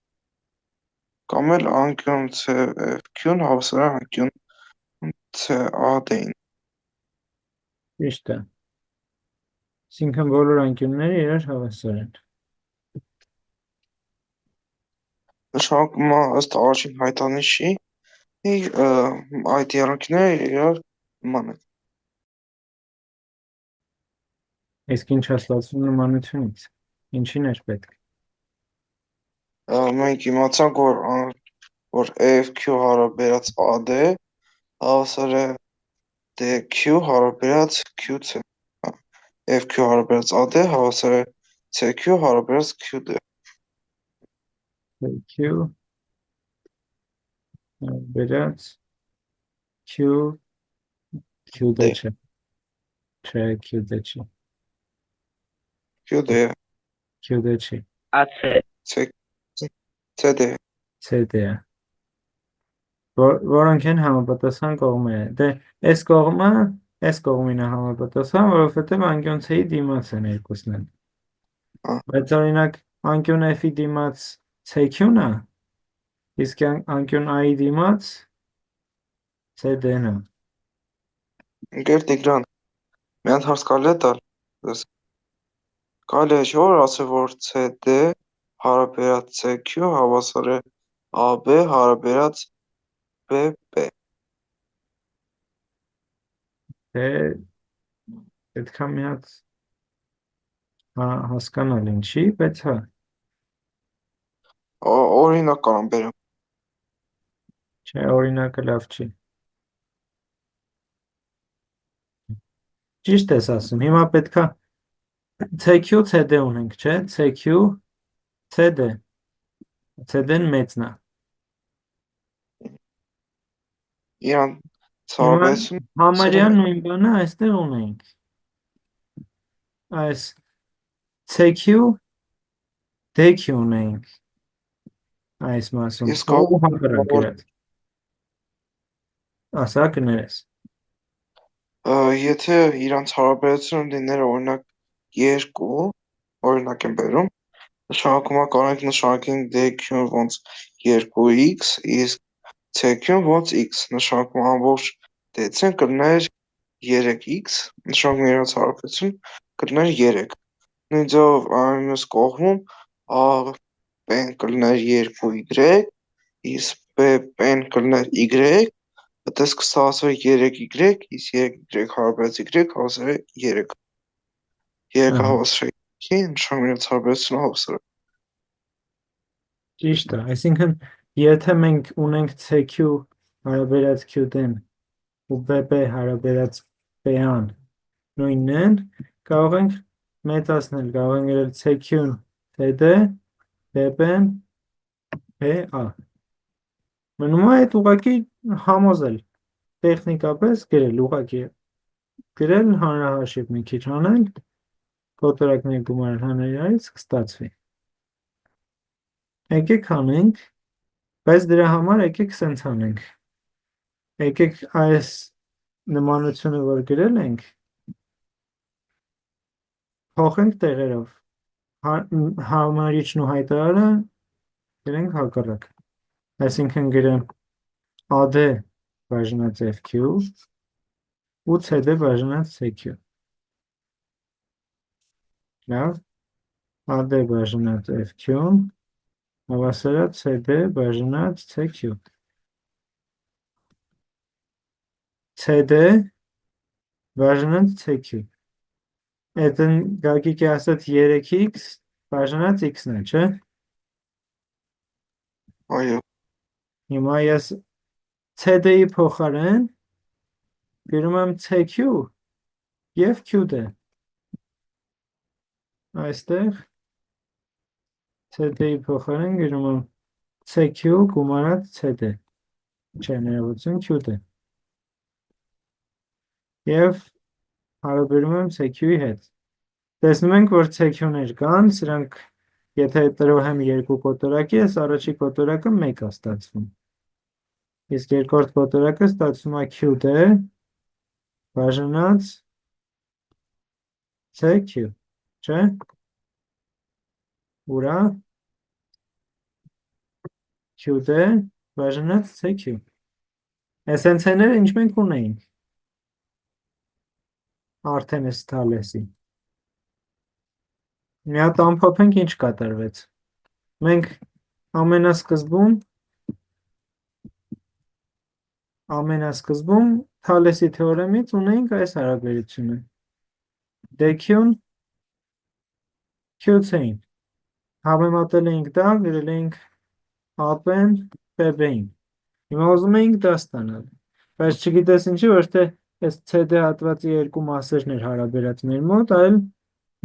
S2: կամ էլ անկյուն CFQ-ն հավասար է անկյուն CAD-ին։
S1: ճիշտ է։ Այսինքն բոլոր անկյունները իրար հավասար են։
S2: նշանակում է ըստ առաջին հայտանիշի այդ եռանկյունները իրար նման են։
S1: Իսկ ինչ է ստացվում նմանությունից։ Ինչին էր պետք։
S2: Մենք իմացանք, որ AFQ հարաբերած AD հավասար է DQ հարաբերած QC։ FQ հարաբերած AD հավասար է CQ հարաբերած QD։
S1: Q վերած Q QD չէ։ Չէ, QD չի։
S2: QD
S1: QD չի։
S4: AC
S2: CD
S1: CD է։ Որոնք են համապատասխան կողմերը։ Դե այս կողմին է համապատասխան, որովհետև անկյուն C-ի դիմաց են երկուսն են։ Բայց օրինակ անկյուն F-ի դիմաց CQ-ն է, իսկ անկյուն A-ի դիմաց CD-ն է։
S2: Ընկեր Տիգրան, մի հատ հարց կարելի է տալ։ Կարելի է չէ՞ որ ասել, որ CD հարաբերած CQ հավասար է AB հարաբերած BP։
S1: Դե պետք է մի հատ հասկանալ ինչի, բայց հա։
S2: Օրինակ կարամ բերեմ։
S1: Չէ, օրինակը լավ չի։ Ճիշտ ես ասում, հիմա պետք է CQ CD ունենք, չէ, CQ CD CD-ն մեծն է։
S2: Իրան
S1: Հիմա
S2: ցավեցում
S1: համարյա նույն բանը այստեղ ունենք։ Այս CQ DQ ունենք այս մասում։
S2: Ես կարող
S1: Ու հակառակ գրած։ Ասա կներես։
S2: եթե իրանց հարաբերությունը լիներ օրինակ 2, օրինակ եմ բերում, նշանակում է կարող նշանակենք DQ-ն ոնց 2x, իսկ CQ-ն ոնց x, նշանակում է ամբողջ դեցեն կլներ 3x, նշանակում իրանց հարաբերություն կլներ 3։ Նույն ձևով մյուս կողմում A-ն կլներ 2y, իսկ B-ն կլներ y, այդպես կստացվի 3y, իսկ 3y հարաբերած y հավասար է 3։ 3-ը հավասար է 2-ի, նշանակում իրանց հարաբերությունը հավասար է։
S1: Ճիշտ է, այսինքն եթե մենք ունենք CQ հարաբերած QD-ն ու BP հարաբերած PA-ն նույնն են, կարող ենք մեծացնել, կարող ենք գրել CQ-ն CD, BP-ն PA։ Մնում է այդ ուղղակի համոզել, տեխնիկապես գրել, ուղղակի գրել, հանրահաշիվ մի քիչ անել, կոտորակներ գումարել հանրայից կստացվի։ Եկեք անենք, բայց դրա համար եկեք սենց անենք։ Եկեք այս նմանությունը, որ գրել ենք, փոխենք տեղերով։ Համարիչն ու հայտարարը գրենք հակառակ։ Այսինքն գրեմ AD բաժանած FQ ու CD բաժանած CQ։ Լավ, AD բաժանած FQ-ն հավասար է CD բաժանած CQ։ CD բաժանած CQ։ Այդն Գագիկի ասած 3x բաժանած x-ն է, չէ։
S2: Այո,
S1: Հիմա ես CD-ի փոխարեն գրում եմ CQ և QD։ Այստեղ CD-ի փոխարեն գրում եմ CQ գումարած CD, չէ, ներողություն QD։ Եվ հարաբերում եմ CQ-ի հետ։ Տեսնում ենք, որ CQ-ներ կան, սրանք եթե տրոհեմ երկու կոտորակի, այս առաջի կոտորակը 1 է ստացվում։ Իսկ երկրորդ կոտորակը ստացվում է QD բաժանած CQ, չէ։ Ուրա QD բաժանած CQ։ Այս հենցեները ինչ մենք ունեինք Artemis Thales-ի։ Մի հատ ամփոփենք ինչ կատարվեց։ Մենք ամենասկզբում Թալեսի թեորեմից ունենք այս հարաբերությունը դեքյուն Q-ին համեմատել էինք դա, գրել էինք AP-ն PB-ին։ Հիմա ուզում էինք դա ստանալ, բայց չգիտես ինչի, ոչ թե այս CD հատվածի երկու մասերն էր հարաբերած մեր մոտ, այլ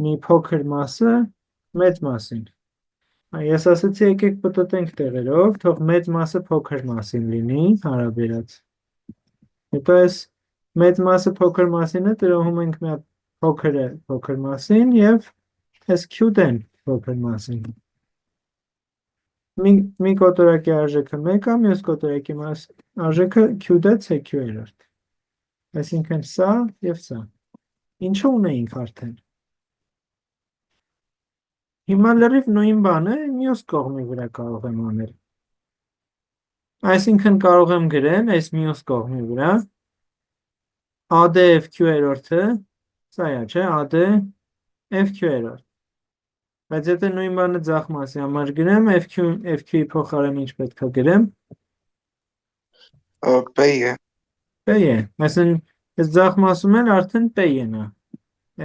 S1: մի փոքր մասը մեծ մասին։ Ես ասացի եկեք պտտենք տեղերով, թող մեծ մասը փոքր մասին լինի հարաբերած։ Հետո այս մեծ մասը փոքր մասին է, տրոհում ենք մի հատ փոքրը փոքր մասին եւ այս Q-դեն փոքր մասին։ Մի կոտորակի արժեքը 1 է, մյուս կոտորակի արժեքը Q-դե CQ երրորդ։ Այսինքն սա եւ սա։ Ինչը ունեինք արդեն։ Հիմա լրիվ նույն բանը մյուս կողմի վրա կարող եմ անել։ Այսինքն կարող եմ գրել այս մյուս կողմի վրա AD FQ երրորդը, սա է, չէ, AD FQ երրորդ։ Բայց եթե նույն բանը ձախ մասի համար գրեմ, FQ-ի փոխարեն ինչ պետք է գրեմ։
S2: P է։
S1: P է, այսինքն այս ձախ մասում էլ արդեն P է նա,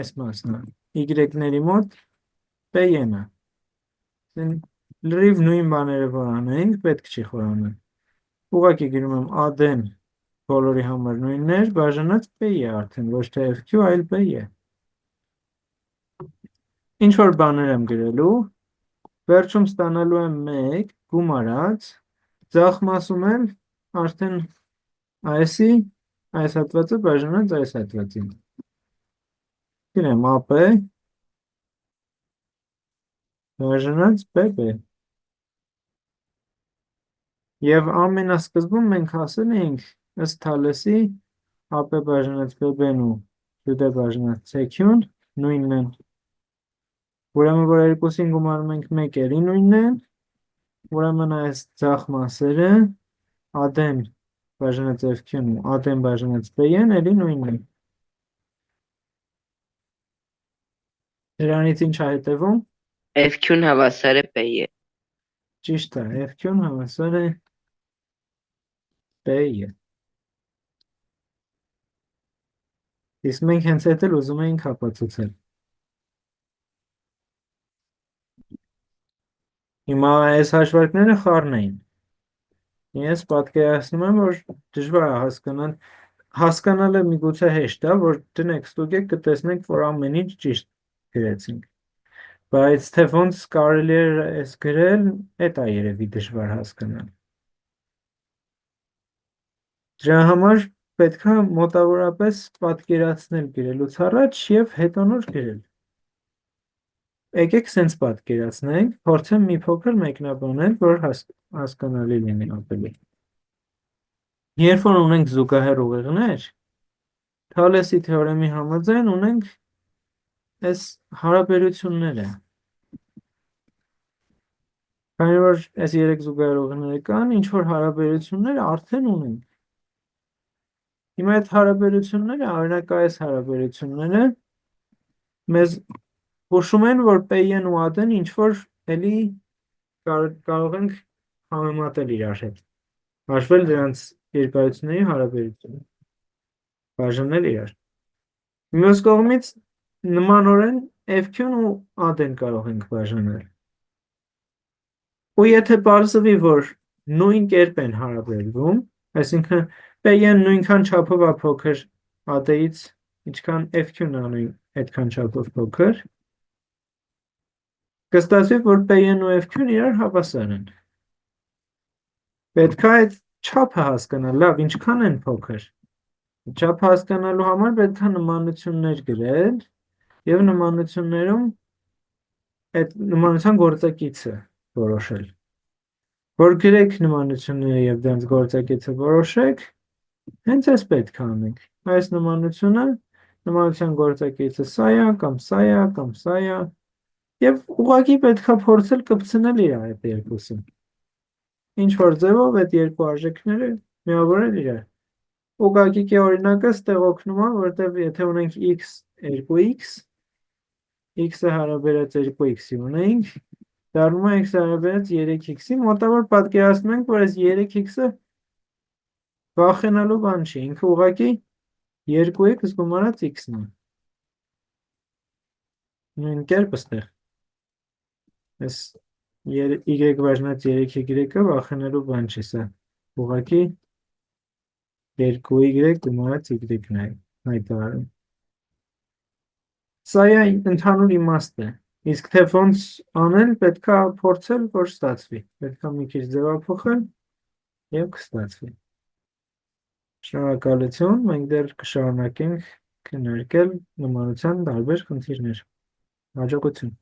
S1: այս մասն է, Y-ների մոտ P է նա։ Լրիվ նույն բաները որ անենք, պետք չի խորանալ։ Ուղղակի գրում եմ AD-ն բոլորի համար նույնն էր, բաժանած P է արդեն, ոչ թե FQ, այլ P է։ Ինչ որ բաներ եմ գրելու, վերջում ստանալու եմ 1 գումարած, ձախ մասում էլ արդեն այս հատվածը բաժանած այս հատվածին։ Գրեմ AP բաժանած PB։ Եվ ամենասկզբում մենք ասել էինք ըստ Թալեսի AP բաժանած PB-ն ու Q-դե բաժանած CQ-ն նույնն են։ Ուրեմն որ երկուսին գումարում ենք 1 էլի նույնն են, ուրեմն այս ձախ մասերը AD-ն բաժանած FQ-ն ու AD-ն բաժանած P-ն էլի նույնն են։ Դրանից ինչ է հետևում։
S4: FQ-ն հավասար է P-ի։
S1: Ճիշտ է, FQ-ն հավասար է P-ի։ Իսկ մենք հենց այդ էլ ուզում էինք ապացուցել։ Հիմա այս հաշվարկները խառն էին։ Ես պատկերացնում եմ, որ դժվար է հասկանալ, հասկանալը միգուցե հեշտ է, որ դնեք ստուգեք կտեսնենք, որ ամեն ինչ ճիշտ գրեցինք։ Բայց թե ոնց կարելի է այս գրել, այդ է երևի դժվար հասկանալ։ Դրա համար պետք է մոտավորապես պատկերացնել գրելուց առաջ եւ հետո նոր գրել։ Եկեք սենց պատկերացնենք, փորձեմ մի փոքր մեկնաբանել, որ հասկանալի լինի ավելի։ Երբ որ ունենք զուգահեռ ուղիղներ, Թալեսի թեորեմի համաձայն ունենք այս հարաբերությունները։ Քանի որ այս 3 զուգահեռ ուղիղները կան, ինչ որ հարաբերություններ արդեն ունենք։ Հիմա այդ հարաբերությունները, օրինակ այս հարաբերությունները մեզ հուշում են, որ P-ն ու AD-ն ինչ որ էլի կարող ենք համեմատել իրար հետ։ Հաշվել դրանց երկարությունների հարաբերությունը։ Բաժանել իրար։ Մյուս կողմից նմանորեն FQ-ն ու AD-ն կարող ենք բաժանել։ Ու եթե պարզվի, որ նույն կերպ են հարաբերվում, այսինքն P-ն նույնքան չափով է փոքր AD-ից, ինչքան FQ-ն է այդքան չափով փոքր, կստացվի, որ P-ն ու FQ-ն իրար հավասար են։ Պետք է այդ չափը հասկանալ, լավ, ինչքան են փոքր։ Չափը հասկանալու համար պետք է նմանություններ գրել եւ նմանություններում այդ նմանության գործակիցը որոշել։ Որ գրեք նմանությունները եւ դրանց գործակիցը որոշեք, հենց այս պետք է անենք։ Այս նմանության գործակիցը սա է, կամ սա է, կամ սա է, եւ ուղղակի պետք է փորձել կպցնել իրար այդ երկուսը։ Ինչ որ ձևով այդ երկու արժեքները միավորել իրար։ Ուղղակի օրինակը ստեղ օգնում է, որտեղ եթե ունենք x 2x, x-ը հարաբերած 2x-ի ունենք, դառնում է x հարաբերած 3x-ի, մոտավոր պատկերացնում ենք, որ այս 3x-ը վախենալու բան չի, ինքը ուղղակի 2x գումարած x-ն է։ Նույն կերպ ստեղ այս y բաժնած 3y-ը վախենալու բան չի, սա ուղղակի 2y գումարած y-ն է հայտարարում։ Սա է ընդհանուր իմաստը, իսկ թե ոնց անել, պետք է փորձել, որ ստացվի, պետք է մի քիչ ձևափոխել և կստացվի։ Շնորհակալություն, մենք դեռ կշարունակենք քննարկել նմանության տարբեր խնդիրներ։ Հաջողություն։